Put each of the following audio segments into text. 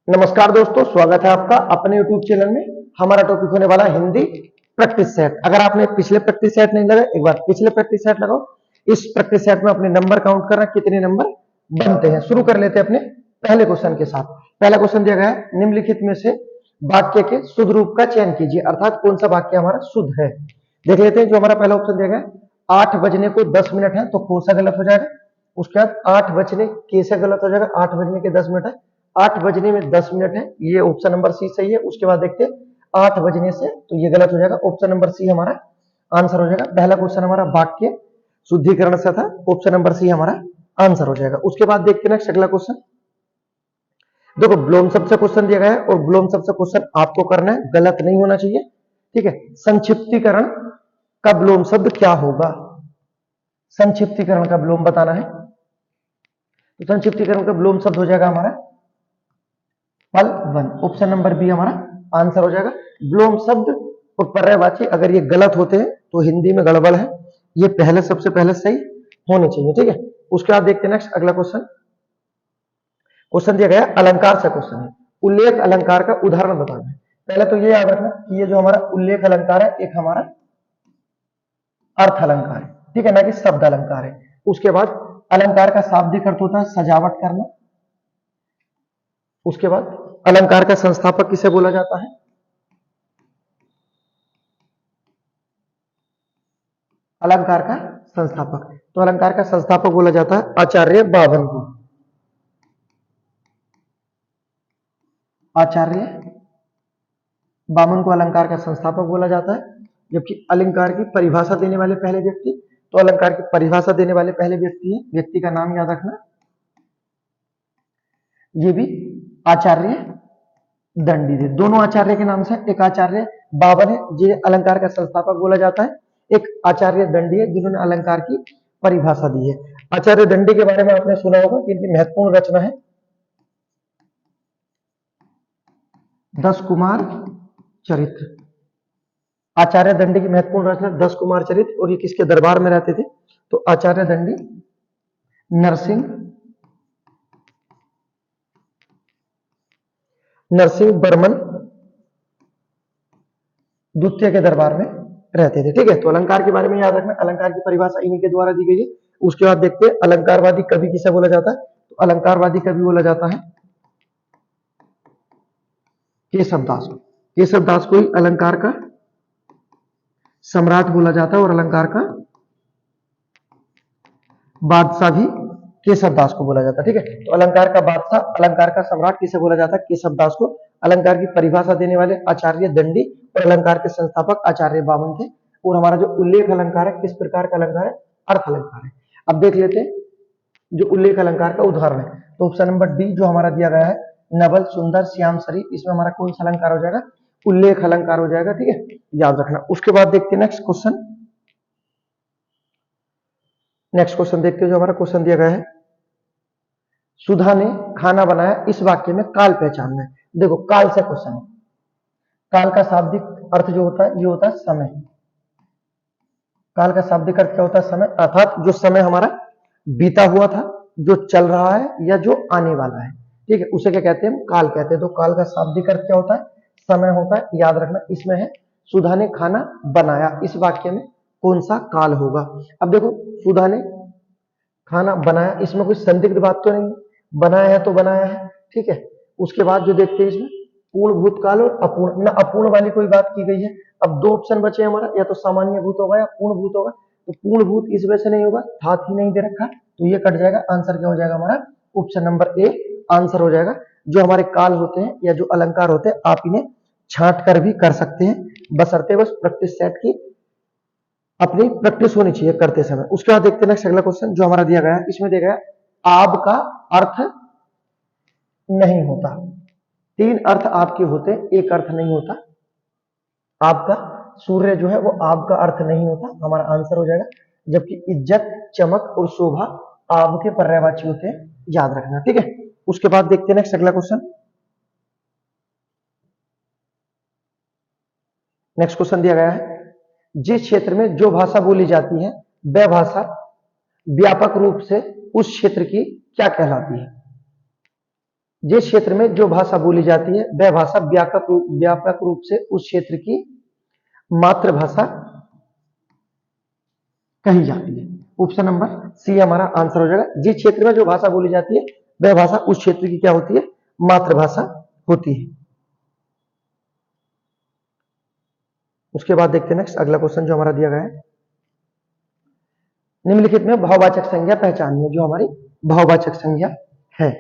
नमस्कार दोस्तों, स्वागत है आपका अपने YouTube चैनल में। हमारा टॉपिक होने वाला है हिंदी प्रैक्टिस सेट। अगर आपने पिछले प्रैक्टिस सेट नहीं लगाए, एक बार पिछले प्रैक्टिस सेट लगाओ। इस प्रैक्टिस सेट में अपने नंबर काउंट करना, कितने नंबर बनते हैं। शुरू कर लेते हैं अपने पहले क्वेश्चन के साथ। पहला क्वेश्चन दिया गया है, निम्नलिखित में से वाक्य के शुद्ध रूप का चयन कीजिए, अर्थात कौन सा वाक्य हमारा शुद्ध है। देख लेते हैं। जो हमारा पहला ऑप्शन दिया गया है, 8 बजने को 10 मिनट है, तो कौन सा गलत हो जाएगा। उसके बाद 8 बजने कैसे गलत हो जाएगा, 8 बजने के 10 मिनट है, 8 बजने में 10 मिनट है, ये ऑप्शन नंबर सी सही है। उसके बाद देखते हैं 8 बजने से, तो ये गलत हो जाएगा, ऑप्शन नंबर सी हमारा आंसर हो जाएगा। पहला क्वेश्चन हमारा वाक्य शुद्धिकरण से था, ऑप्शन नंबर सी हमारा आंसर हो जाएगा। उसके बाद देखते हैं अगला क्वेश्चन। देखो, ब्लोम शब्द से क्वेश्चन दिया गया है और ब्लोम शब्द से क्वेश्चन आपको करना है, गलत नहीं होना चाहिए, ठीक है। संक्षिप्तीकरण का ब्लोम शब्द क्या होगा, संक्षिप्तीकरण का ब्लोम बताना है। तो संक्षिप्तीकरण का ब्लोम शब्द हो जाएगा हमारा पल वन, ऑप्शन नंबर बी हमारा आंसर हो जाएगा। ब्लोम शब्द और पर्यायवाची अगर ये गलत होते हैं तो हिंदी में गड़बड़ है, ये पहले सबसे पहले सही होने चाहिए, ठीक है। उसके बाद देखते हैं नेक्स्ट अगला क्वेश्चन। क्वेश्चन दिया गया अलंकार से क्वेश्चन है, उल्लेख अलंकार का उदाहरण बताना है। पहले तो ये याद रखना कि ये जो हमारा उल्लेख अलंकार है, एक हमारा अर्थ अलंकार है, ठीक है, ना कि शब्द अलंकार है। उसके बाद अलंकार का शाब्दिक अर्थ होता है सजावट करना। उसके बाद अलंकार का संस्थापक किसे बोला जाता है, अलंकार का संस्थापक, तो अलंकार का संस्थापक बोला जाता है आचार्य बावन को, आचार्य बामन को अलंकार का संस्थापक बोला जाता है। जबकि अलंकार की परिभाषा देने वाले पहले व्यक्ति, तो अलंकार की परिभाषा देने वाले पहले व्यक्ति है, व्यक्ति का नाम याद रखना, ये भी आचार्य दंडी थे। दोनों आचार्य के नाम से, एक आचार्य बावन है जिन्हें अलंकार का संस्थापक बोला जाता है, एक आचार्य दंडी है जिन्होंने अलंकार की परिभाषा दी है। आचार्य दंडी के बारे में आपने सुना होगा कि इनकी महत्वपूर्ण रचना है 10 कुमार चरित्र। आचार्य दंडी की महत्वपूर्ण रचना 10 कुमार चरित्र, और ये किसके दरबार में रहते थे, तो आचार्य दंडी नरसिंह बर्मन द्वितीय के दरबार में रहते थे, ठीक है। तो अलंकार के बारे में याद रखना, अलंकार की परिभाषा इन्हीं के द्वारा दी गई है। उसके बाद देखते हैं अलंकारवादी कवि किसे बोला जाता है, तो अलंकारवादी कवि बोला जाता है केशवदास को। केशवदास को ही अलंकार का सम्राट बोला जाता है और अलंकार का बादशाह भी केशवदास को बोला जाता है, ठीक है। तो अलंकार का बादशाह, अलंकार का सम्राट किसे बोला जाता है, केशवदास को। अलंकार की परिभाषा देने वाले आचार्य दंडी और अलंकार के संस्थापक आचार्य बामन थे। और हमारा जो उल्लेख अलंकार है, किस प्रकार का अलंकार है, अर्थ अलंकार है। अब देख लेते हैं जो उल्लेख अलंकार का उदाहरण है, तो ऑप्शन नंबर डी जो हमारा दिया गया है, नवल, सुंदर, श्याम, शरीफ, इसमें हमारा कौन सा अलंकार हो जाएगा, उल्लेख अलंकार हो जाएगा, ठीक है, याद रखना। उसके बाद देखते हैं नेक्स्ट क्वेश्चन। नेक्स्ट क्वेश्चन देखते हैं जो हमारा क्वेश्चन दिया गया है, सुधा ने खाना बनाया, इस वाक्य में काल पहचानना है। देखो, काल से क्वेश्चन है, काल का शाब्दिक अर्थ जो होता है ये होता है समय। काल का शाब्दिक अर्थ क्या होता है, समय, अर्थात जो समय हमारा बीता हुआ था, जो चल रहा है या जो आने वाला है, ठीक है, उसे क्या कहते हैं, काल कहते हैं। तो काल का शाब्दिक अर्थ क्या होता है, समय होता है, याद रखना। इसमें है सुधा ने खाना बनाया, इस वाक्य में कौन सा काल होगा। अब देखो, सुधा ने खाना बनाया, इसमें कोई संदिग्ध बात तो नहीं, बनाया है तो बनाया है, ठीक है। उसके बाद जो देखते हैं इसमें पूर्ण भूतकाल और अपूर्ण, न अपूर्ण वाली कोई बात की गई है। अब दो ऑप्शन बचे हमारा, या तो सामान्य भूत होगा या पूर्ण भूत होगा। तो पूर्ण भूत इस वजह से नहीं होगा, था ही नहीं दे रखा, तो ये कट जाएगा। आंसर क्या हो जाएगा हमारा, ऑप्शन नंबर ए आंसर हो जाएगा। जो हमारे काल होते हैं या जो अलंकार होते हैं, आप इन्हें छांट कर भी कर सकते हैं, बशर्ते बस प्रैक्टिस सेट की अपनी प्रैक्टिस होनी चाहिए करते समय। उसके बाद देखते हैं नेक्स्ट अगला क्वेश्चन जो हमारा दिया गया है, इसमें दिया गया आब का अर्थ नहीं होता। 3 अर्थ आपके होते, एक अर्थ नहीं होता। आपका सूर्य जो है वो आब का अर्थ नहीं होता, हमारा आंसर हो जाएगा। जबकि इज्जत, चमक और शोभा आब के पर्यायवाची होते हैं, याद रखना, ठीक है। उसके बाद देखते हैं नेक्स्ट अगला क्वेश्चन। नेक्स्ट क्वेश्चन दिया गया है, जिस क्षेत्र में जो भाषा बोली जाती है वह भाषा व्यापक रूप से उस क्षेत्र की क्या कहलाती है। जिस क्षेत्र में जो भाषा बोली जाती है वह भाषा व्यापक रूप से उस क्षेत्र की मातृभाषा कही जाती है। ऑप्शन नंबर सी हमारा आंसर हो जाएगा। जिस क्षेत्र में जो भाषा बोली जाती है वह भाषा उस क्षेत्र की क्या होती है? मातृभाषा होती है। उसके बाद देखते हैं नेक्स्ट अगला क्वेश्चन जो हमारा दिया गया है, निम्नलिखित में भाववाचक संज्ञा पहचानिए। जो हमारी भाववाचक संज्ञा है,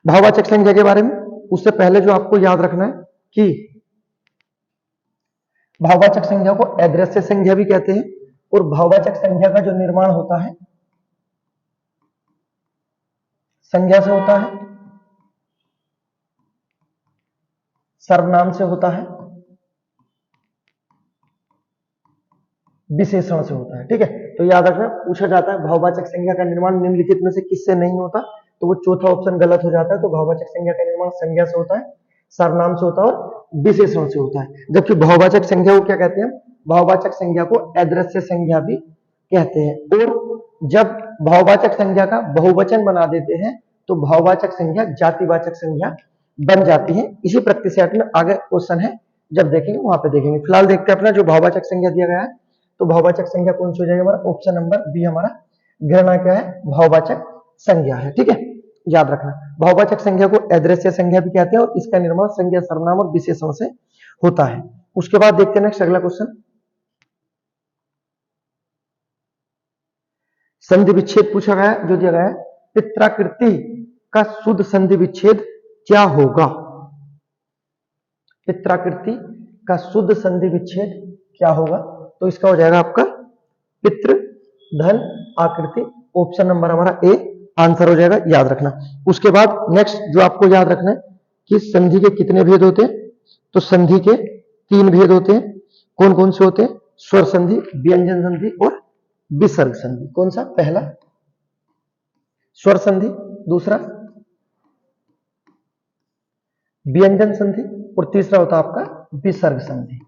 भाववाचक संज्ञा के बारे में उससे पहले जो आपको याद रखना है कि भाववाचक संज्ञा को अदृश्य संज्ञा भी कहते हैं और भाववाचक संज्ञा का जो निर्माण होता है संज्ञा से होता है, सर्वनाम से होता है, विशेषण से होता है। ठीक है, तो याद रखना, पूछा जाता है भाववाचक संज्ञा का निर्माण निम्नलिखित में से किससे नहीं होता, तो वो चौथा ऑप्शन गलत हो जाता है। तो भाववाचक संज्ञा का निर्माण संज्ञा से होता है, सर्वनाम से होता है और विशेषण से होता है। जबकि भाववाचक संज्ञा को क्या कहते हैं? भाववाचक संज्ञा को अदृश्य संज्ञा भी कहते हैं। और जब भाववाचक संज्ञा का बहुवचन बना देते हैं तो भाववाचक संज्ञा जातिवाचक संज्ञा बन जाती है। इसी प्रत्यय में आगे क्वेश्चन है, जब देखेंगे वहां पे देखेंगे। फिलहाल देखते हैं अपना जो भाववाचक संज्ञा दिया गया है, तो भाववाचक संज्ञा कौन सी हो जाएगी? हमारा ऑप्शन नंबर बी हमारा घृणा क्या है? भाववाचक संज्ञा है। ठीक है, याद रखना, भाववाचक संज्ञा को अदृश्य संज्ञा भी कहते हैं और इसका निर्माण संज्ञा, सर्वनाम और विशेषण से होता है। उसके बाद देखते हैं नेक्स्ट अगला क्वेश्चन, संधि विच्छेद पूछा गया है। जो दिया गया है, पित्राकृति का शुद्ध संधि विच्छेद क्या होगा? पित्राकृति का शुद्ध संधि विच्छेद क्या होगा? तो इसका हो जाएगा आपका पितृ धन आकृति। ऑप्शन नंबर हमारा ए आंसर हो जाएगा, याद रखना। उसके बाद नेक्स्ट जो आपको याद रखना है कि संधि के कितने भेद होते हैं, तो संधि के 3 भेद होते हैं। कौन कौन से होते हैं? स्वर संधि, व्यंजन संधि और विसर्ग संधि। कौन सा? पहला स्वर संधि, दूसरा व्यंजन संधि और तीसरा होता है आपका विसर्ग संधि।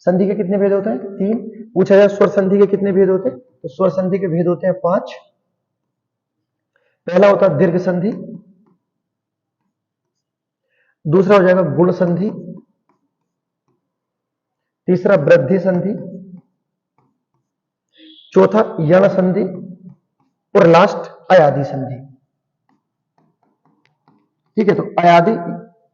संधि के कितने भेद होते हैं? 3। पूछा जाए स्वर संधि के कितने भेद होते हैं, तो स्वर संधि के भेद होते हैं 5। पहला होता है दीर्घ संधि, दूसरा हो जाएगा गुण संधि, तीसरा वृद्धि संधि, चौथा यण संधि और लास्ट अयादि संधि। ठीक है, तो अयादि,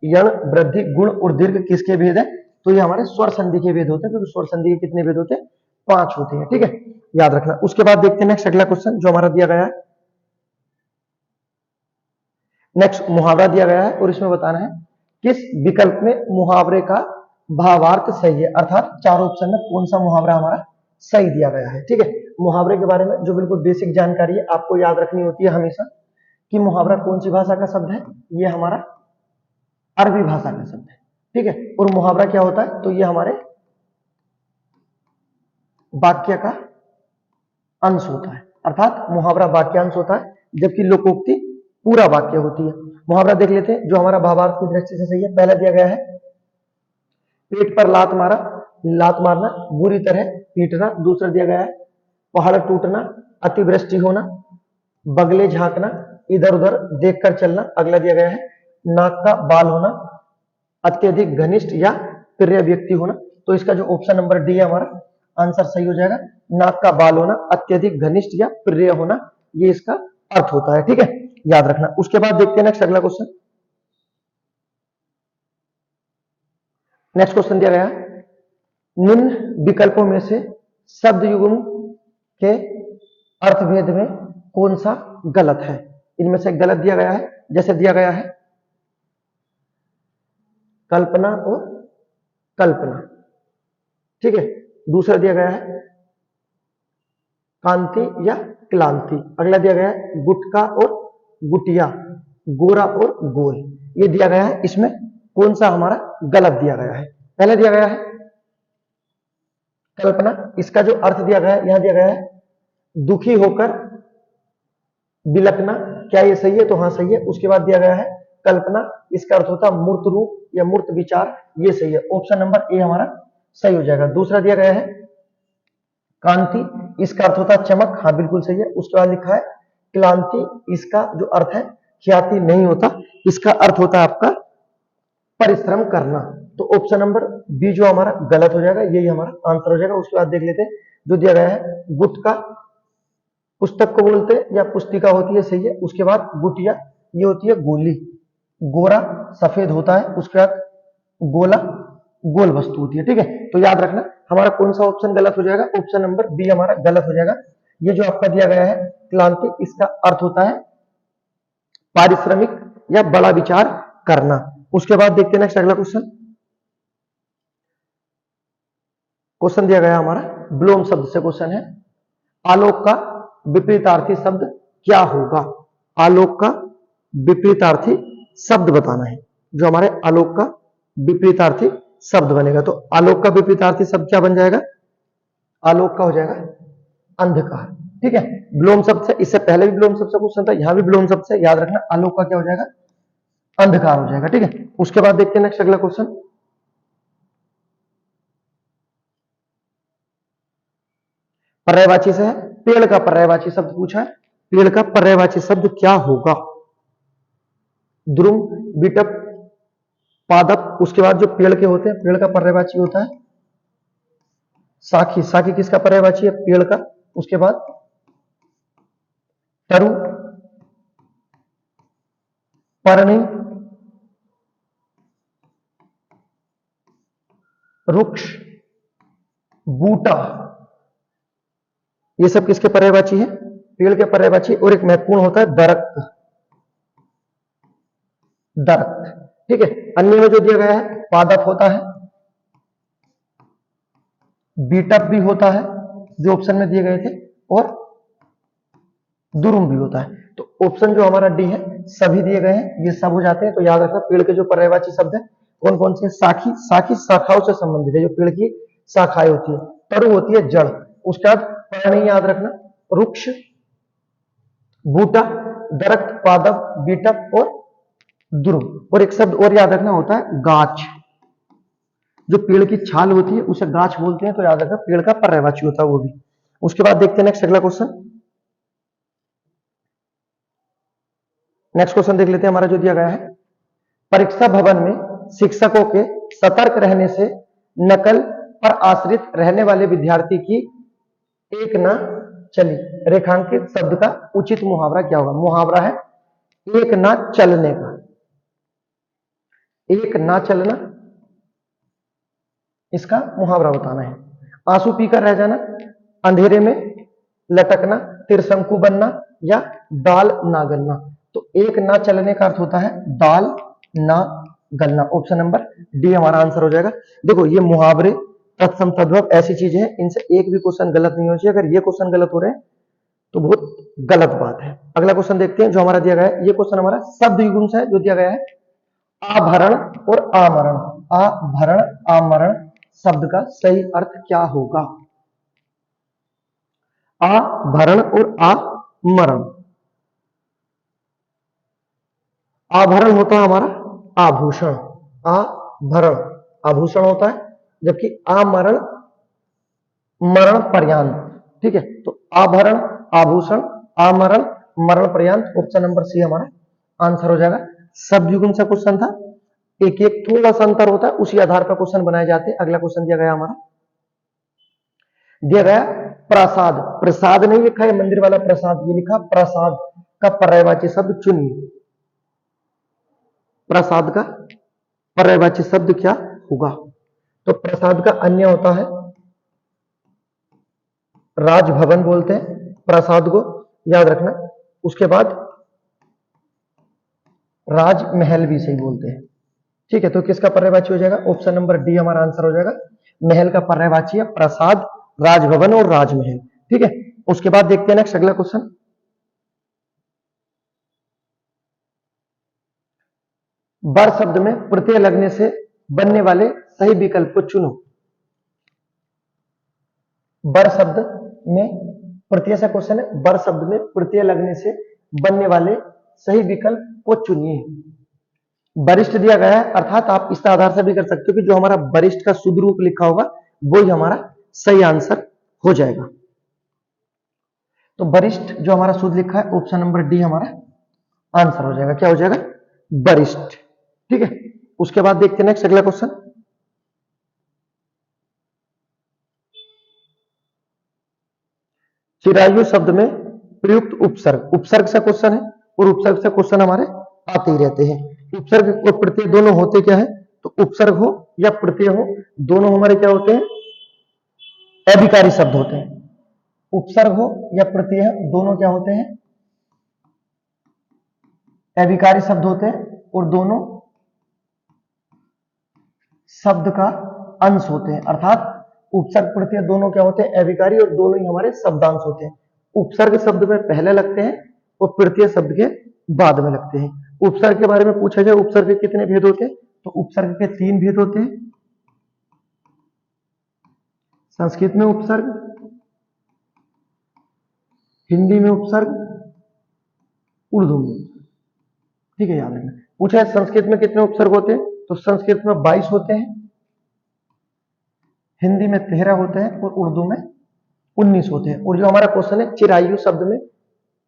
यण, वृद्धि, गुण और दीर्घ किसके भेद है? तो ये हमारे स्वर संधि के भेद होते हैं, क्योंकि स्वर संधि के कितने भेद होते हैं? 5 होते हैं। ठीक है, याद रखना। उसके बाद देखते हैं नेक्स्ट अगला क्वेश्चन जो हमारा दिया गया है। नेक्स्ट मुहावरा दिया गया है और इसमें बताना है किस विकल्प में मुहावरे का भावार्थ सही है, अर्थात 4 ऑप्शन में कौन सा मुहावरा हमारा सही दिया गया है। ठीक है, मुहावरे के बारे में जो बिल्कुल बेसिक जानकारी है आपको याद रखनी होती है हमेशा कि मुहावरा कौन सी भाषा का शब्द है? ये हमारा अरबी भाषा का शब्द है। ठीक है, और मुहावरा क्या होता है? तो ये हमारे वाक्य का अंश होता है, अर्थात मुहावरा वाक्यांश होता है, जबकि लोकोक्ति पूरा वाक्य होती है। मुहावरा देख लेते हैं जो हमारा भावार्थ की दृष्टि से सही है। पहला दिया गया है, पेट पर लात मारा, लात मारना, बुरी तरह पीटना। दूसरा दिया गया है, पहाड़ टूटना, अतिवृष्टि होना, बगले झांकना, इधर उधर देखकर चलना। अगला दिया गया है, नाक का बाल होना, अत्यधिक घनिष्ठ या प्रिय व्यक्ति होना। तो इसका जो ऑप्शन नंबर डी है हमारा आंसर सही हो जाएगा। नाक का बाल होना, अत्यधिक घनिष्ठ या प्रिय होना, ये इसका अर्थ होता है। ठीक है, याद रखना। उसके बाद देखते हैं नेक्स्ट अगला क्वेश्चन। नेक्स्ट क्वेश्चन दिया गया, निम्न विकल्पों में से शब्द युग्म के अर्थभेद में कौन सा गलत है? इनमें से गलत दिया गया है, जैसे दिया गया है कल्पना और कल्पना। ठीक है, दूसरा दिया गया है कांति या क्लांति। अगला दिया गया है गुटका और गुटिया, गोरा और गोल। ये दिया गया है, इसमें कौन सा हमारा गलत दिया गया है? पहले दिया गया है कल्पना, इसका जो अर्थ दिया गया है, यहां दिया गया है दुखी होकर बिलकना। क्या ये सही है? तो हाँ सही है। उसके बाद दिया गया है कल्पना, इसका अर्थ होता है मूर्त रूप या मूर्त विचार, ये सही है। ऑप्शन नंबर ए हमारा सही हो जाएगा। दूसरा दिया गया है कांति, इसका अर्थ होता है चमक, हाँ बिल्कुल सही है। उसके बाद लिखा है क्लांति, इसका जो अर्थ है ख्याति नहीं होता, इसका अर्थ होता है आपका परिश्रम करना। तो ऑप्शन नंबर बी जो हमारा गलत हो जाएगा, यही हमारा आंसर हो जाएगा। उसके बाद देख लेते हैं जो दिया गया है, गुटका पुस्तक को बोलते हैं या पुस्तिका होती है, सही है। उसके बाद गुटिया ये होती है गोली, गोरा सफेद होता है, उसके बाद गोला गोल वस्तु होती है, ठीक है। तो याद रखना हमारा कौन सा ऑप्शन गलत हो जाएगा, ऑप्शन नंबर बी हमारा गलत हो जाएगा। ये जो आपका दिया गया है क्लांति, इसका अर्थ होता है पारिश्रमिक या बड़ा विचार करना। उसके बाद देखते हैं नेक्स्ट अगला क्वेश्चन। क्वेश्चन दिया गया हमारा ब्लोम शब्द से क्वेश्चन है, आलोक का विपरीतार्थी शब्द क्या होगा। आलोक का विपरीतार्थी शब्द बताना है। जो हमारे आलोक का विपरीतार्थी शब्द बनेगा, तो आलोक का विपरीतार्थी शब्द क्या बन जाएगा, आलोक का हो जाएगा अंधकार, ठीक है। ब्लोम शब्द से, इससे पहले भी ब्लोम शब्द से क्वेश्चन था, यहां भी ब्लोम शब्द से, याद रखना आलोक का क्या हो जाएगा, अंधकार हो जाएगा, ठीक है। उसके बाद देखते हैं नेक्स्ट अगला क्वेश्चन। पर्यायवाची से है, पेड़ का पर्यायवाची शब्द पूछा है। पेड़ का पर्यायवाची शब्द क्या होगा, द्रुम, बिटप, पादप। उसके बाद जो पेड़ के होते हैं, पेड़ का पर्यायवाची होता है साखी। साखी किसका पर्यायवाची है, पेड़ का। उसके बाद तरु, पर्णी, वृक्ष, बूटा, ये सब किसके पर्यायवाची है, पेड़ के पर्यायवाची। और एक महत्वपूर्ण होता है दरख्त, दरख्त, ठीक है। अन्य में जो दिया गया है पादप होता है, बीटअप भी होता है जो ऑप्शन में दिए गए थे, और दुरुम भी होता है। तो ऑप्शन जो हमारा डी है, सभी दिए गए हैं, ये सब हो जाते हैं। तो याद रखना पेड़ के जो पर्यायवाची शब्द है कौन कौन से, साखी, साखी शाखाओं से संबंधित है, जो पेड़ की शाखाएं होती है। तरु होती है जड़। उसके बाद पर्णी याद रखना, वृक्ष, बूटा, दरख्त, पादप, बीटअप और दुरुम। और एक शब्द और याद रखना होता है गाछ। जो पेड़ की छाल होती है उसे गाछ बोलते हैं, तो याद रखना पेड़ का पर्यायवाची होता है वो भी। उसके बाद देखते हैं नेक्स्ट अगला क्वेश्चन। नेक्स्ट क्वेश्चन देख लेते हैं हमारा जो दिया गया है, परीक्षा भवन में शिक्षकों के सतर्क रहने से नकल पर आश्रित रहने वाले विद्यार्थी की एक ना चली रेखांकित शब्द का उचित मुहावरा क्या होगा। मुहावरा है एक ना चलने का, एक ना चलना, इसका मुहावरा बताना है। आंसू पीकर रह जाना, अंधेरे में लटकना, त्रिशंकु बनना या दाल ना गलना। तो एक ना चलने का अर्थ होता है दाल ना गलना। ऑप्शन नंबर डी हमारा आंसर हो जाएगा। देखो ये मुहावरे, तत्सम, तद्भव ऐसी चीजें हैं, इनसे एक भी क्वेश्चन गलत नहीं होना चाहिए। अगर ये क्वेश्चन गलत हो रहे हैं तो बहुत गलत बात है। अगला क्वेश्चन देखते हैं जो हमारा दिया गया है। ये क्वेश्चन हमारा शब्द युग्म से है, जो दिया गया है आभरण और आमरण। आभरण आमरण शब्द का सही अर्थ क्या होगा। आभरण और आमरण, आभरण होता है हमारा आभूषण, आभरण आभूषण होता है, जबकि आमरण मरण पर्यंत, ठीक है। तो आभरण आभूषण, आमरण मरण पर्यंत। ऑप्शन नंबर सी हमारा आंसर हो जाएगा। शब्द युग्म से क्वेश्चन था, एक एक थोड़ा सा अंतर होता है, उसी आधार पर क्वेश्चन बनाए जाते हैं। अगला क्वेश्चन दिया गया हमारा, दिया गया प्रसाद। प्रसाद नहीं लिखा है मंदिर वाला प्रसाद, ये लिखा प्रसाद का पर्यायवाची शब्द चुनिए। प्रसाद का पर्यायवाची शब्द क्या होगा। तो प्रसाद का अन्य होता है राजभवन बोलते हैं प्रसाद को, याद रखना। उसके बाद राजमहल भी सही बोलते हैं, ठीक है। तो किसका पर्यायवाची हो जाएगा, ऑप्शन नंबर डी हमारा आंसर हो जाएगा। महल का पर्यायवाची है प्रसाद, राजभवन और राजमहल, ठीक है। उसके बाद देखते हैं नेक्स्ट अगला क्वेश्चन। बर शब्द में प्रत्यय लगने से बनने वाले सही विकल्प को चुनो। बर शब्द में प्रत्यय से क्वेश्चन है, बर शब्द में प्रत्यय लगने से बनने वाले सही विकल्प को चुनिए। वरिष्ठ दिया गया है, अर्थात आप इस आधार से भी कर सकते हो कि जो हमारा वरिष्ठ का शुद्ध रूप लिखा होगा वो ही हमारा सही आंसर हो जाएगा। तो वरिष्ठ जो हमारा शुद्ध लिखा है, ऑप्शन नंबर डी हमारा आंसर हो जाएगा, क्या हो जाएगा, वरिष्ठ। ठीक है, उसके बाद देखते हैं नेक्स्ट अगला क्वेश्चन। चिरायु शब्द में प्रयुक्त उपसर्ग, उपसर्ग से क्वेश्चन है और उपसर्ग से क्वेश्चन हमारे आते ही रहते हैं। उपसर्ग और प्रत्यय दोनों होते क्या है, तो उपसर्ग हो या प्रत्यय हो दोनों हमारे क्या होते हैं, अभिकारी शब्द होते हैं। उपसर्ग हो या प्रत्यय दोनों क्या होते हैं, अभिकारी शब्द होते हैं और दोनों शब्द का अंश होते हैं। अर्थात उपसर्ग प्रत्यय दोनों क्या होते हैं, अभिकारी, और दोनों ही हमारे शब्दांश होते हैं। उपसर्ग शब्द में पहले लगते हैं और प्रत्यय शब्द के बाद में लगते हैं। उपसर्ग के बारे में पूछा जाए, उपसर्ग के कितने भेद होते हैं, तो उपसर्ग के 3 भेद होते हैं। संस्कृत में उपसर्ग, हिंदी में उपसर्ग, उर्दू में उपसर्ग। ठीक है, याद रखना। पूछा है संस्कृत में कितने उपसर्ग होते हैं, तो संस्कृत में 22 होते हैं, हिंदी में 13 होते हैं और उर्दू में 19 होते हैं। और जो हमारा क्वेश्चन है चिरायु शब्द में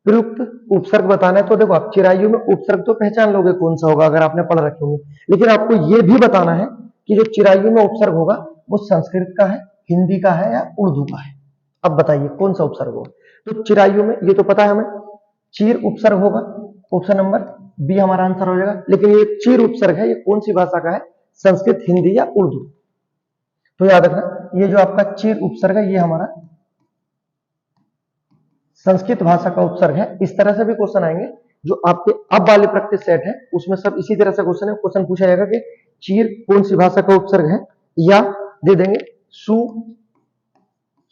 प्रयुक्त उपसर्ग बताना है, तो देखो आप चिरायु में उपसर्ग तो पहचान लोगे कौन सा होगा अगर आपने पढ़ रखे होंगे, लेकिन आपको यह भी बताना है कि जो चिरायु में उपसर्ग होगा वो संस्कृत का है, हिंदी का है या उर्दू का है। अब बताइए कौन सा उपसर्ग होगा। तो चिरायु में ये तो पता है हमें, चीर उपसर्ग होगा, ऑप्शन नंबर बी हमारा आंसर हो जाएगा। लेकिन ये चीर उपसर्ग है, ये कौन सी भाषा का है, संस्कृत, हिंदी या उर्दू। तो याद रखना ये जो आपका चीर उपसर्ग है ये हमारा संस्कृत भाषा का उपसर्ग है। इस तरह से भी क्वेश्चन आएंगे जो आपके अब वाले प्रैक्टिस सेट है उसमें सब इसी तरह से क्वेश्चन है। क्वेश्चन पूछा जाएगा कि चीर कौन सी भाषा का उपसर्ग है, या दे देंगे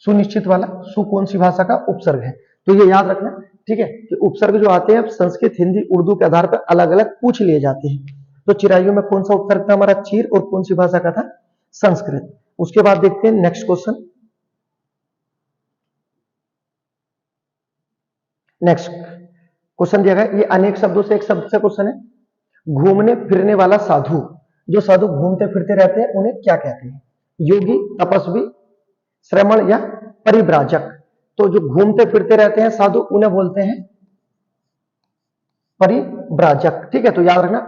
सुनिश्चित वाला सु कौन सी भाषा का उपसर्ग है। तो ये याद रखना, ठीक है, कि उपसर्ग जो आते हैं अब संस्कृत, हिंदी, उर्दू के आधार पर अलग अलग पूछ लिए जाते हैं। तो चिरायु में कौन सा उपसर्ग था हमारा, चीर, और कौन सी भाषा का था, संस्कृत। उसके बाद देखते हैं नेक्स्ट क्वेश्चन। नेक्स्ट क्वेश्चन दिया गया, ये अनेक शब्दों से एक शब्द से क्वेश्चन है। घूमने फिरने वाला साधु, जो साधु घूमते फिरते रहते हैं उन्हें क्या कहते हैं, योगी, तपस्वी, श्रमण या परिव्राजक। तो जो घूमते फिरते रहते हैं साधु उन्हें बोलते हैं परिव्राजक। ठीक है, तो याद रखना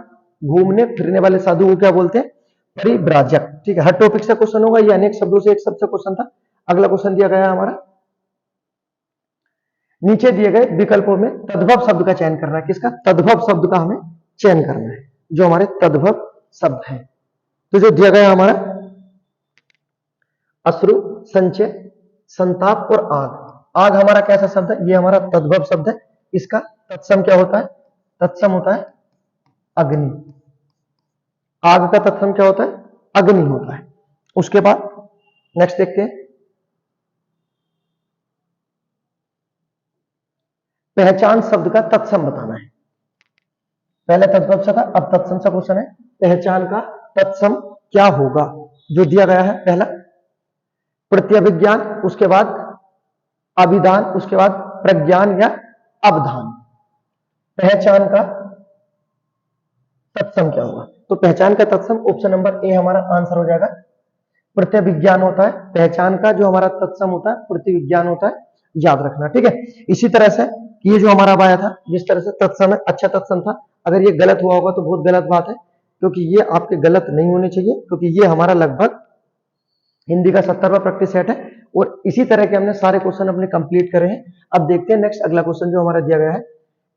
घूमने फिरने वाले साधु को क्या बोलते हैं, परिव्राजक। ठीक है, हर टॉपिक से क्वेश्चन होगा, ये अनेक शब्दों से एक शब्द से क्वेश्चन था। अगला क्वेश्चन दिया गया है हमारा, नीचे दिए गए विकल्पों में तद्भव शब्द का चयन करना है। किसका, तद्भव शब्द का हमें चयन करना है, जो हमारे तद्भव शब्द है। तो जो दिया गया हमारा अश्रु, संचय, संताप और आग। आग हमारा कैसा शब्द है, ये हमारा तद्भव शब्द है। इसका तत्सम क्या होता है, तत्सम होता है अग्नि। आग का तत्सम क्या होता है, अग्नि होता है। उसके बाद नेक्स्ट देखते हैं, पहचान शब्द का तत्सम बताना है। पहले तद्भव से था, अब तत्सम से क्वेश्चन है, पहचान का तत्सम क्या होगा। जो दिया गया है, पहला प्रत्यभिज्ञान, उसके बाद अभिधान, उसके बाद प्रज्ञान या अवधान। पहचान का तत्सम क्या होगा, तो पहचान का तत्सम ऑप्शन नंबर ए हमारा आंसर हो जाएगा। प्रत्यभिज्ञान होता है पहचान का, जो हमारा तत्सम होता है प्रत्यभिज्ञान होता है, याद रखना। ठीक है, इसी तरह से ये जो हमारा आया था, जिस तरह से तत्सम है, अच्छा तत्सम था। अगर ये गलत हुआ होगा तो बहुत गलत बात है, क्योंकि ये आपके गलत नहीं होने चाहिए, क्योंकि ये हमारा लगभग हिंदी का 70वां प्रैक्टिस सेट है और इसी तरह के हमने सारे क्वेश्चन अपने कंप्लीट करे हैं। अब देखते हैं नेक्स्ट अगला क्वेश्चन जो हमारा दिया गया है,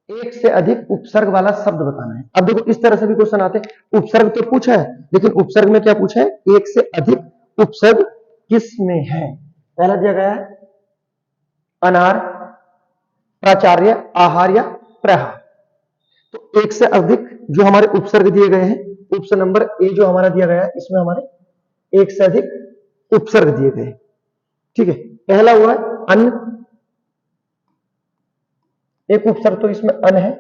एक से अधिक उपसर्ग वाला शब्द बताना है। अब देखो इस तरह से भी क्वेश्चन आते हैं, उपसर्ग तो पूछा है लेकिन उपसर्ग में क्या पूछा है, एक से अधिक उपसर्ग किस में है। पहला दिया गया है अनार, प्राचार्य, आहार या प्रहार। तो एक से अधिक जो हमारे उपसर्ग दिए गए हैं, ऑप्शन नंबर ए जो हमारा दिया गया है, इसमें हमारे एक से अधिक उपसर्ग दिए गए। ठीक है, पहला हुआ अन्न, एक उपसर्ग तो इसमें अन है,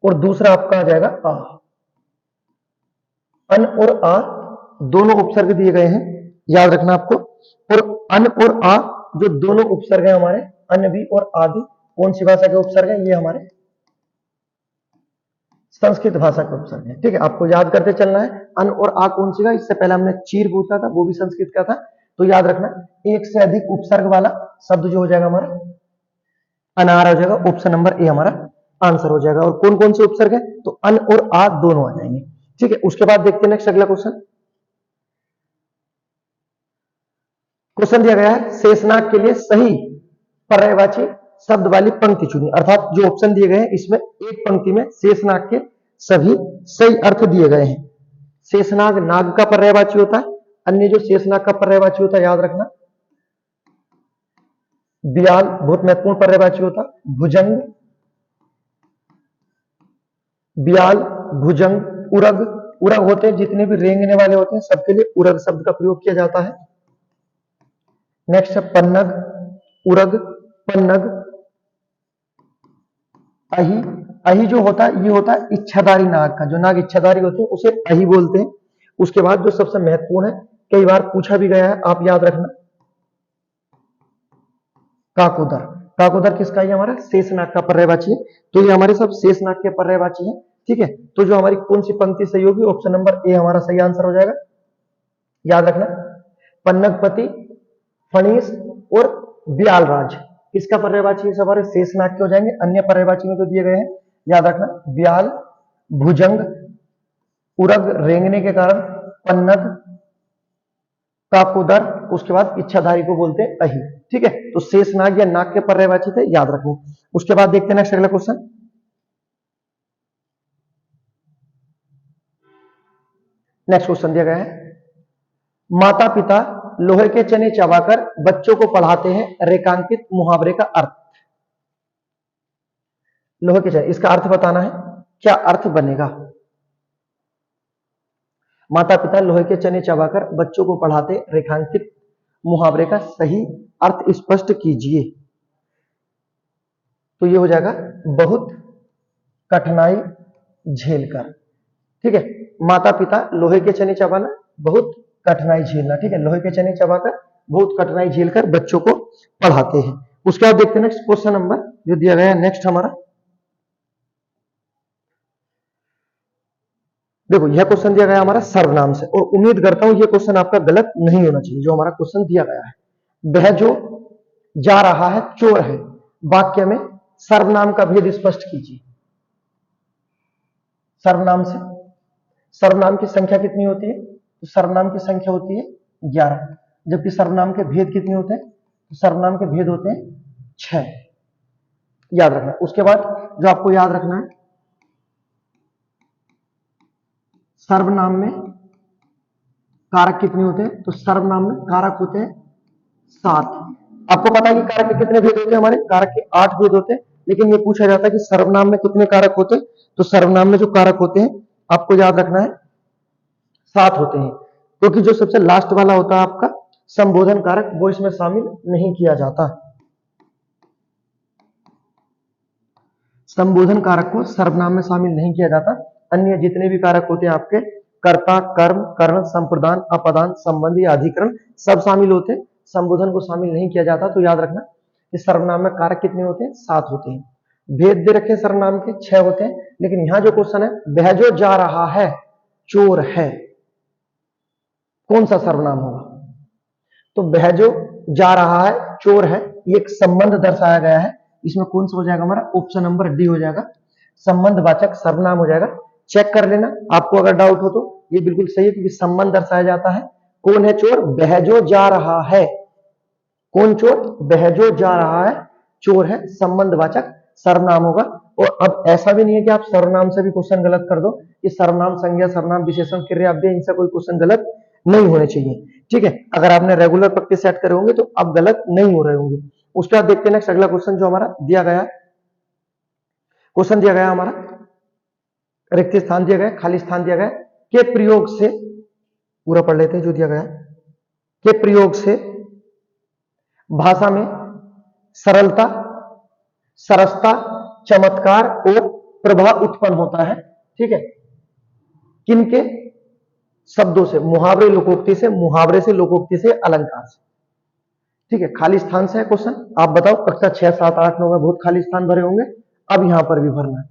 और दूसरा आपका आ जाएगा आ। अन और आ दोनों उपसर्ग दिए गए हैं, याद रखना आपको। और अन और आ जो दोनों उपसर्ग है हमारे, अन भी और आदि, कौन सी भाषा के उपसर्ग है, ये हमारे संस्कृत भाषा का उपसर्ग है। ठीक है, आपको याद करते चलना है अन और आ कौन सी का। इससे पहले हमने चीर पूछा था, वो भी संस्कृत का था। तो याद रखना एक से अधिक उपसर्ग वाला शब्द जो हो जाएगा हमारा अनार हो जाएगा, ऑप्शन नंबर ए हमारा आंसर हो जाएगा। और कौन कौन से उपसर्ग है, तो अन और आ दोनों आ जाएंगे। ठीक है, उसके बाद देखते हैं नेक्स्ट अगला क्वेश्चन। क्वेश्चन दिया गया है शेषनाग के लिए सही पर्यायवाची शब्द वाली पंक्ति चुनिए। अर्थात जो ऑप्शन दिए गए हैं इसमें एक पंक्ति में शेषनाग के सभी सही अर्थ दिए गए हैं। शेषनाग नाग का पर्यायवाची होता है, अन्य जो शेषनाग का पर्यायवाची होता है याद रखना ब्याल, बहुत महत्वपूर्ण पर्यायवाची होता है। भुजंग, ब्याल, भुजंग, उरग, उरग होते हैं जितने भी रेंगने वाले होते हैं सबके लिए उरग शब्द का प्रयोग किया जाता है। नेक्स्ट है पन्नग, उरग, पन्नग, अही। अही जो होता है ये होता है इच्छाधारी नाग का, जो नाग इच्छाधारी होते हैं उसे अही बोलते हैं। उसके बाद जो सबसे महत्वपूर्ण है, कई बार पूछा भी गया है, आप याद रखना काकोदर। काकोदर किसका है, हमारा शेषनाग का पर्यायवाची है। तो ये हमारे सब शेषनाग के पर्यायवाची है। ठीक है, तो जो हमारी कौन सी पंक्ति सही होगी, ऑप्शन नंबर ए हमारा सही आंसर हो जाएगा। याद रखना पन्नगपति, फणीस और ब्यालराज किसका पर्यायवाची है, हमारे शेषनाग के हो जाएंगे। अन्य पर्यायवाची में जो दिए गए हैं याद रखना ब्याल, भुजंग, उरग रेंगने के कारण, पन्नग, काकोदर, उसके बाद इच्छाधारी को बोलते हैं अही। ठीक है, तो शेषनाग या नाग के पर्यायवाची थे, याद रखना। उसके बाद देखते हैं नेक्स्ट अगला क्वेश्चन। नेक्स्ट क्वेश्चन दिया गया है माता पिता लोहे के चने चबाकर बच्चों को पढ़ाते हैं, रेखांकित मुहावरे का अर्थ। लोहे के चने, इसका अर्थ बताना है, क्या अर्थ बनेगा। माता पिता लोहे के चने चबाकर बच्चों को पढ़ाते, रेखांकित मुहावरे का सही अर्थ स्पष्ट कीजिए। तो ये हो जाएगा बहुत कठिनाई झेलकर। ठीक है, माता पिता लोहे के चने चबाना, बहुत कठिनाई झेलना। ठीक है, लोहे के चने चबाकर बहुत कठिनाई झेलकर बच्चों को पढ़ाते हैं। उसके बाद देखते हैं नेक्स्ट क्वेश्चन नंबर जो दिया गया है नेक्स्ट हमारा। देखो यह क्वेश्चन दिया गया हमारा सर्वनाम से, और उम्मीद करता हूं यह क्वेश्चन आपका गलत नहीं होना चाहिए। जो हमारा क्वेश्चन दिया गया है, वह जो जा रहा है चोर है, वाक्य में सर्वनाम का भेद स्पष्ट कीजिए। सर्वनाम से सर्वनाम की संख्या कितनी होती है, तो सर्वनाम की संख्या होती है 11, जबकि सर्वनाम के भेद कितने होते हैं, तो सर्वनाम के भेद होते हैं 6। याद रखना। उसके बाद जो आपको याद रखना है, सर्वनाम में कारक कितने होते हैं, तो सर्वनाम में कारक होते हैं 7। आपको पता है कि कारक के कितने भेद होते हैं, हमारे कारक के 8 भेद होते हैं, लेकिन ये पूछा जाता है कि सर्वनाम में कितने कारक होते हैं, तो सर्वनाम में जो कारक होते हैं आपको याद रखना है 7 होते हैं, क्योंकि जो सबसे लास्ट वाला होता है आपका संबोधन कारक, वो इसमें शामिल नहीं किया जाता। संबोधन कारक को सर्वनाम में शामिल नहीं किया जाता। अन्य जितने भी कारक होते हैं आपके कर्ता, कर्म, कर्ण, संप्रदान, अपदान, संबंधी, अधिकरण सब शामिल होते हैं, संबोधन को शामिल नहीं किया जाता। तो याद रखना कि सर्वनाम में कारक कितने होते हैं, 7 होते हैं। भेद दे रखे सर्वनाम के 6 होते हैं, लेकिन यहां जो क्वेश्चन है वह जो जा रहा है चोर है, कौन सा सर्वनाम होगा, तो वह जो जा रहा है चोर है, ये एक संबंध दर्शाया गया है। इसमें कौन सा हो जाएगा हमारा, ऑप्शन नंबर डी हो जाएगा, संबंधवाचक सर्वनाम हो जाएगा। चेक कर लेना, आपको अगर डाउट हो तो ये बिल्कुल सही है, क्योंकि संबंध दर्शाया जाता है। कौन है चोर, वह जो जा रहा है। कौन चोर, वह जो जा रहा है चोर है, संबंधवाचक सर्वनाम होगा। और अब ऐसा भी नहीं है कि आप सर्वनाम से भी क्वेश्चन गलत कर दो, कि सर्वनाम, संज्ञा, सर्वनाम, विशेषण, क्रिया, अव्यय, इनसे कोई क्वेश्चन गलत नहीं होने चाहिए। ठीक है, अगर आपने रेगुलर प्रैक्टिस सेट करे होंगे तो आप गलत नहीं हो रहे होंगे। उसके बाद देखते हैं नेक्स्ट अगला क्वेश्चन जो हमारा दिया गया, क्वेश्चन दिया गया हमारा, रिक्त स्थान दिया गया, खाली स्थान दिया गया, के प्रयोग से, पूरा पढ़ लेते हैं जो दिया गया, के प्रयोग से भाषा में सरलता, सरसता, चमत्कार और प्रभाव उत्पन्न होता है। ठीक है, किनके शब्दों से, मुहावरे लोकोक्ति से, मुहावरे से लोकोक्ति से, अलंकार से। ठीक है, खाली स्थान से है क्वेश्चन। आप बताओ कक्षा 6, 7, 8, 9 में बहुत खाली स्थान भरे होंगे, अब यहां पर भी भरना है।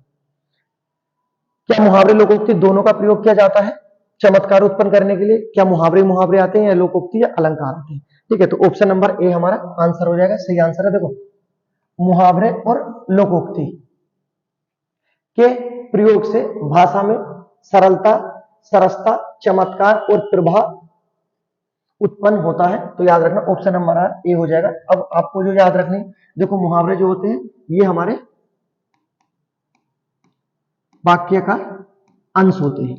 क्या मुहावरे लोकोक्ति दोनों का प्रयोग किया जाता है चमत्कार उत्पन्न करने के लिए? क्या मुहावरे मुहावरे आते हैं या लोकोक्ति या अलंकार आते हैं? ठीक है, तो ऑप्शन नंबर ए हमारा आंसर हो जाएगा, सही आंसर है। देखो मुहावरे और लोकोक्ति, के प्रयोग से भाषा में सरलता, सरसता, चमत्कार और प्रभाव उत्पन्न होता है। तो याद रखना ऑप्शन नंबर ए हो जाएगा। अब आपको जो याद रखनी, देखो मुहावरे जो होते हैं ये हमारे वाक्य का अंश होते हैं।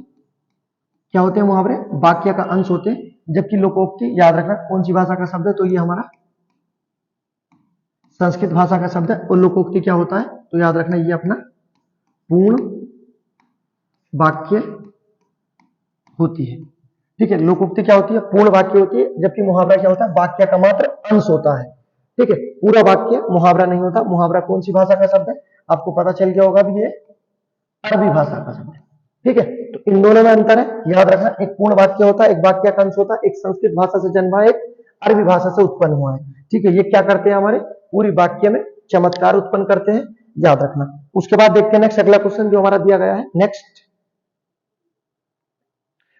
क्या होते हैं मुहावरे? वाक्य का अंश होते हैं। जबकि लोकोक्ति याद रखना कौन सी भाषा का शब्द है, तो ये हमारा संस्कृत भाषा का शब्द है। और लोकोक्ति क्या होता है, तो याद रखना ये अपना पूर्ण वाक्य होती है। ठीक है, लोकोक्ति क्या होती है? पूर्ण वाक्य होती है। जबकि मुहावरा क्या होता है? वाक्य का मात्र अंश होता है। ठीक है, पूरा वाक्य मुहावरा नहीं होता। मुहावरा कौन सी भाषा का शब्द है? आपको पता चल गया होगा भी, ये अरबी भाषा का शब्द है। ठीक है, तो इन दोनों में अंतर है, याद रखना। एक पूर्ण वाक्य होता है, एक वाक्य का अंश होता है। एक संस्कृत भाषा से जन्मा है, एक अरबी भाषा से उत्पन्न हुआ है। ठीक है, ये क्या करते हैं? हमारे पूरी वाक्य में चमत्कार उत्पन्न करते हैं, याद रखना। उसके बाद देखते हैं नेक्स्ट अगला क्वेश्चन जो हमारा दिया गया है। नेक्स्ट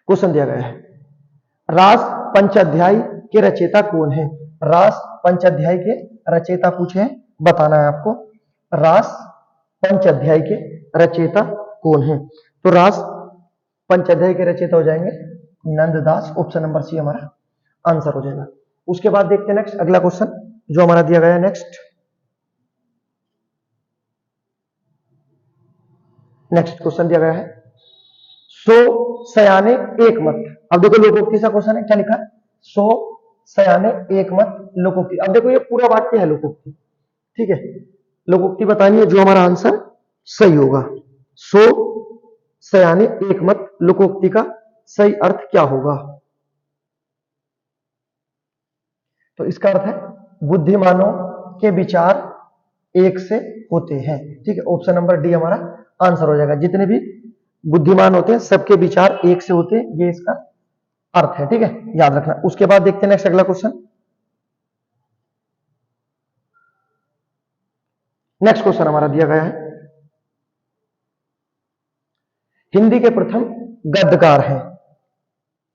क्वेश्चन दिया गया है, रास पंचाध्याय के रचयिता कौन है? रास पंचाध्याय के रचयिता पूछे हैं, बताना है आपको। रास पंचाध्याय के रचयिता कौन है? तो रास पंचाध्याय के रचयिता हो जाएंगे नंददास। ऑप्शन नंबर सी हमारा आंसर हो जाएगा। उसके बाद देखते हैं नेक्स्ट अगला क्वेश्चन जो हमारा दिया गया है। नेक्स्ट क्वेश्चन दिया गया है, सो सयाने एक मत। अब देखो लोकोक्ति सा क्वेश्चन है, क्या लिखा है? सो सयाने एक मत लोकोक्ति। अब देखो ये पूरा वाक्य है लोकोक्ति। ठीक है, लोकोक्ति बतानी है, जो हमारा आंसर सही होगा। सो सयाने एक मत लोकोक्ति का सही अर्थ क्या होगा? तो इसका अर्थ है बुद्धिमानों के विचार एक से होते हैं। ठीक है, ऑप्शन नंबर डी हमारा आंसर हो जाएगा। जितने भी बुद्धिमान होते हैं सबके विचार एक से होते हैं, ये इसका अर्थ है। ठीक है, याद रखना। उसके बाद देखते हैं नेक्स्ट अगला क्वेश्चन। नेक्स्ट क्वेश्चन हमारा दिया गया है, हिंदी के प्रथम गद्यकार हैं।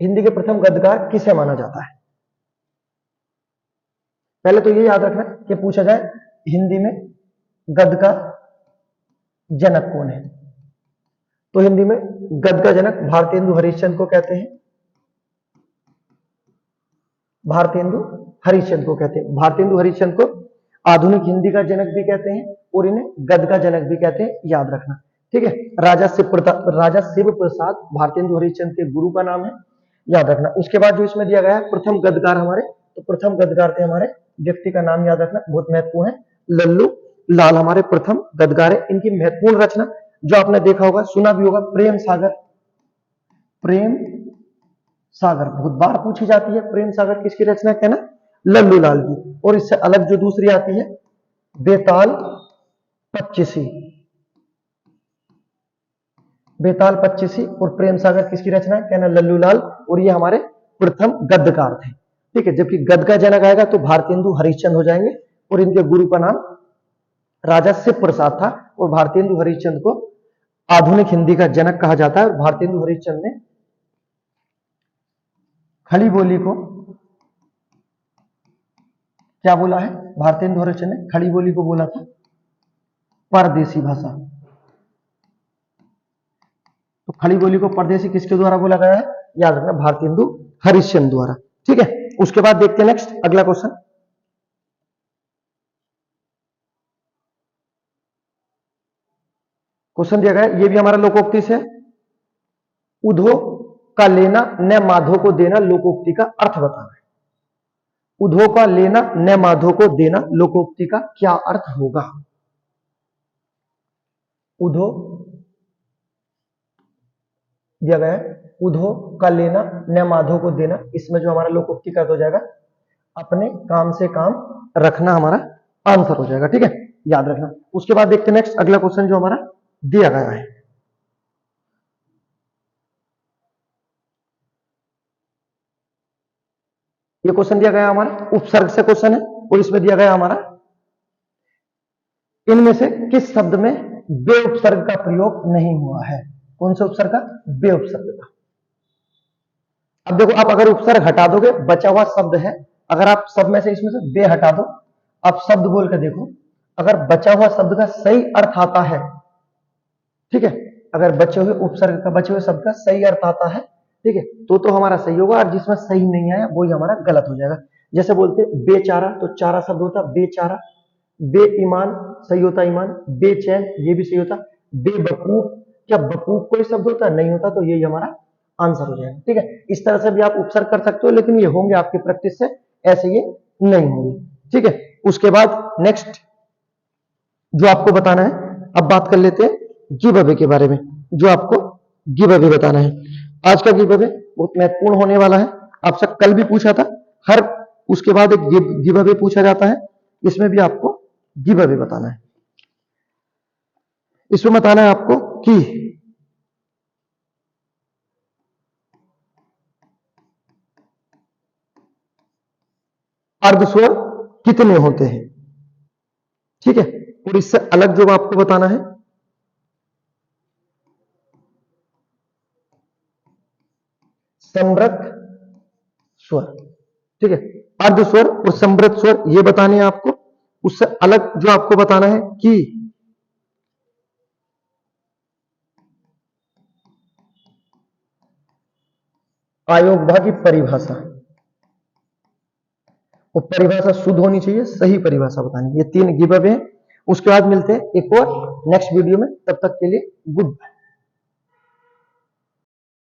हिंदी के प्रथम गद्यकार किसे माना जाता है? पहले तो ये याद रखना कि पूछा जाए हिंदी में गद्य का जनक कौन है, तो हिंदी में गद्य का जनक भारतेंदु हरिश्चंद्र को कहते हैं। भारतेंदु हरिश्चंद्र को कहते हैं। भारतेंदु हरिश्चंद्र को आधुनिक हिंदी का जनक भी कहते हैं और इन्हें गद्य का जनक भी कहते हैं, याद रखना। ठीक है, राजा शिव प्रसाद भारतेंदु हरिश्चंद्र के गुरु का नाम है, याद रखना। उसके बाद जो इसमें दिया गया है प्रथम गद्यकार हमारे, तो प्रथम गद्यकार थे हमारे, व्यक्ति का नाम याद रखना, बहुत महत्वपूर्ण है। लल्लू लाल हमारे प्रथम गद्यकार है। इनकी महत्वपूर्ण रचना जो आपने देखा होगा, सुना भी होगा, प्रेम सागर। प्रेम सागर बहुत बार पूछी जाती है। प्रेम सागर किसकी रचना है? ना लल्लू लाल की। और इससे अलग जो दूसरी आती है बेताल पच्चीसी। बेताल पच्चीसी और प्रेम सागर किसकी रचना है? कहना लल्लू लाल। और ये हमारे प्रथम गद्यकार थे। ठीक है, जबकि गद्य का जनक आएगा तो भारतेंदु हरिश्चंद्र हो जाएंगे और इनके गुरु का नाम राजा शिव प्रसाद था। और भारतेंदु हरिश्चंद्र को आधुनिक हिंदी का जनक कहा जाता है। भारतेंदु हरिश्चंद्र ने खड़ी बोली को क्या बोला है? भारतेंदु हरिश्चंद्र ने खड़ी बोली को बोला था परदेसी भाषा। तो खड़ी बोली को परदेसी किसके द्वारा बोला गया है? याद रखना, भारतेंदु हरिश्चंद्र द्वारा। ठीक है, उसके बाद देखते हैं नेक्स्ट अगला क्वेश्चन। क्वेश्चन दिया गया है, ये भी हमारा लोकोक्ति से। उधो का लेना न माधो को देना लोकोक्ति का अर्थ बताना है। उधो का लेना न माधो को देना लोकोक्ति का क्या अर्थ होगा? उधो दिया गया है, उधो का लेना न माधो को देना। इसमें जो हमारा लोकोक्ति का हो जाएगा अपने काम से काम रखना, हमारा आंसर हो जाएगा। ठीक है, याद रखना। उसके बाद देखते हैं नेक्स्ट अगला क्वेश्चन जो हमारा दिया गया है। ये क्वेश्चन दिया गया हमारा उपसर्ग से क्वेश्चन है और इसमें दिया गया हमारा इनमें से किस शब्द में बे उपसर्ग का प्रयोग नहीं हुआ है? कौन से उपसर्ग का? बे उपसर्ग का। अब देखो, आप अगर उपसर्ग हटा दोगे, बचा हुआ शब्द है, अगर आप सब में से इसमें से बे हटा दो, आप शब्द बोल कर देखो, अगर बचा हुआ शब्द का सही अर्थ आता है ठीक है। अगर बचे हुए उपसर्ग का, बचे हुए शब्द का सही अर्थ आता है, ठीक है, तो हमारा सही होगा, और जिसमें सही नहीं आया वही हमारा गलत हो जाएगा। जैसे बोलते बेचारा, तो चारा शब्द होता बेचारा। बेईमान सही होता ईमान। बेचैन ये भी सही होता। बेवकूफ, क्या वकूफ कोई शब्द होता नहीं होता, तो ये हमारा आंसर हो जाएगा। ठीक है, इस तरह से भी आप उपसर्ग कर सकते हो, लेकिन ये होंगे आपकी प्रैक्टिस से, ऐसे ये नहीं होंगे। ठीक है, उसके बाद नेक्स्ट जो आपको बताना है, अब बात कर लेते हैं गिव अवे के बारे में। जो आपको गिव अवे बताना है, आज का गिव अवे बहुत महत्वपूर्ण होने वाला है। आपसे कल भी पूछा था, हर उसके बाद एक गिव अवे पूछा जाता है, इसमें भी आपको गिव अवे बताना है। इसमें बताना है आपको कि अर्धस्वर कितने होते हैं। ठीक है, और इससे अलग जो आपको बताना है, समृद्ध स्वर। ठीक है, अर्ध स्वर और समृद्ध स्वर ये बताने हैं आपको। उससे अलग जो आपको बताना है कि अयोग्यता की परिभाषा, वो परिभाषा शुद्ध होनी चाहिए, सही परिभाषा बतानी। ये 3 गिव अवे हैं। उसके बाद मिलते हैं एक और नेक्स्ट वीडियो में, तब तक के लिए गुड बाय।